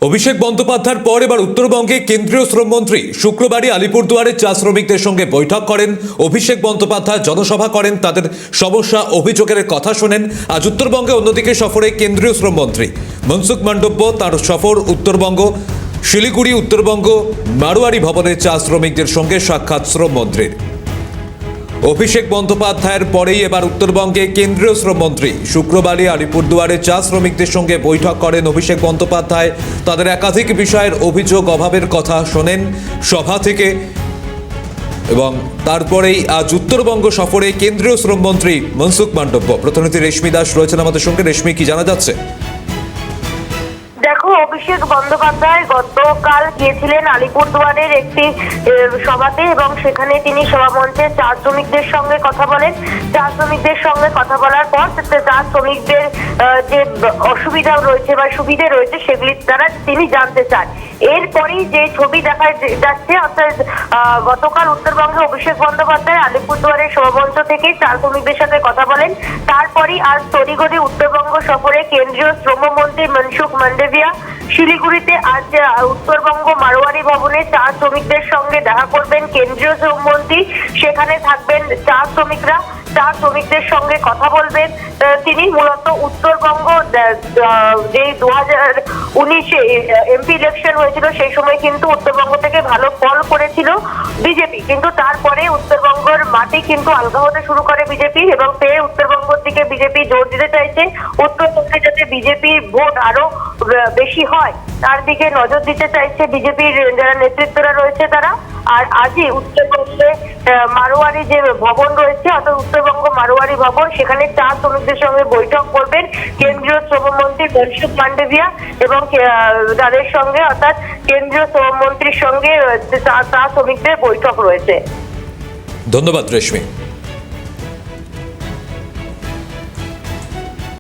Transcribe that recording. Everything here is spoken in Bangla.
অভিষেক বন্দ্যোপাধ্যায়ের পর এবার উত্তরবঙ্গে কেন্দ্রীয় শ্রমমন্ত্রী শুক্রবারই আলিপুরদুয়ারে চা শ্রমিকদের সঙ্গে বৈঠক করেন। অভিষেক বন্দ্যোপাধ্যায় জনসভা করেন, তাদের সমস্যা অভিযোগের কথা শোনেন। আজ উত্তরবঙ্গে অন্যদিকে সফরে কেন্দ্রীয় শ্রমমন্ত্রী মনসুখ মান্ডব্য, তার সফর উত্তরবঙ্গ শিলিগুড়ি। উত্তরবঙ্গ মারোয়ারি ভবনে চা শ্রমিকদের সঙ্গে সাক্ষাৎ শ্রমমন্ত্রীর। অভিষেক বন্দ্যোপাধ্যায়ের পরেই এবার উত্তরবঙ্গে কেন্দ্রীয় শ্রমমন্ত্রী শুক্রবারই আলিপুরদুয়ারে চা শ্রমিকদের সঙ্গে বৈঠক করেন অভিষেক বন্দ্যোপাধ্যায়। তাদের একাধিক বিষয়ের অভিযোগ অভাবের কথা শোনেন সভা থেকে, এবং তারপরেই আজ উত্তরবঙ্গ সফরে কেন্দ্রীয় শ্রমমন্ত্রী মনসুখ মান্ডব্য। প্রতিনিধি রেশমি দাস রয়েছেন আমাদের সঙ্গে। রেশমি, কি জানা যাচ্ছে? দেখো, অভিষেক বন্দ্যোপাধ্যায় গতকাল গিয়েছিলেন আলিপুরদুয়ারের একটি সভাতে এবং সেখানে তিনি সভামঞ্চে চা শ্রমিকদের সঙ্গে কথা বলেন। চা শ্রমিকদের সঙ্গে কথা বলার পর চা শ্রমিকদের যে অসুবিধা রয়েছে বা সুবিধে রয়েছে সেগুলি দ্বারা তিনি জানতে চান। এরপরেই যে ছবি দেখা যাচ্ছে, অর্থাৎ গতকাল উত্তরবঙ্গে অভিষেক বন্দ্যোপাধ্যায় আলিপুরদুয়ারের সভামঞ্চ থেকে চা শ্রমিকদের সাথে কথা বলেন। তারপরই আজ তড়িঘড়ি উত্তরবঙ্গ সফরে কেন্দ্রীয় শ্রমমন্ত্রী মনসুখ মান্ডভিয়া শিলিগুড়িতে আজ উত্তরবঙ্গ মারোয়ারি ভবনে চা শ্রমিকদের সঙ্গে দেখা করবেন কেন্দ্রীয় শ্রমমন্ত্রী। সেখানে থাকবেন চা শ্রমিকরা, চা শ্রমিকদের সঙ্গে কথা বলবেন তিনি। মূলত উত্তরবঙ্গ যে 2019-এ এমপি ইলেকশন হয়েছিল সেই সময় কিন্তু উত্তরবঙ্গ থেকে ভালো ফল করেছিল বিজেপি, কিন্তু তারপরে উত্তরবঙ্গের মাটি কিন্তু আলগা হতে শুরু করে বিজেপি, এবং ফের উত্তরবঙ্গের দিকে বিজেপি জোর দিতে চাইছে। উত্তরবঙ্গে যাতে বিজেপির ভোট আরো বেশি হয় তার দিকে নজর দিতে চাইছে বিজেপির যারা নেতৃত্বরা রয়েছে তারা। আর আজই উত্তরবঙ্গে মারোয়ারি যে ভবন রয়েছে, অর্থাৎ উত্তরবঙ্গ মারোয়ারি ভবন, সেখানে চা শ্রমিকদের সঙ্গে বৈঠক করবেন কেন্দ্রীয় শ্রমমন্ত্রী মনসুখ মান্ডভিয়া এবং তাদের সঙ্গে, অর্থাৎ কেন্দ্রীয় শ্রমমন্ত্রীর সঙ্গে চা শ্রমিকদের বৈঠক রয়েছে। ধন্যবাদ রেশমি।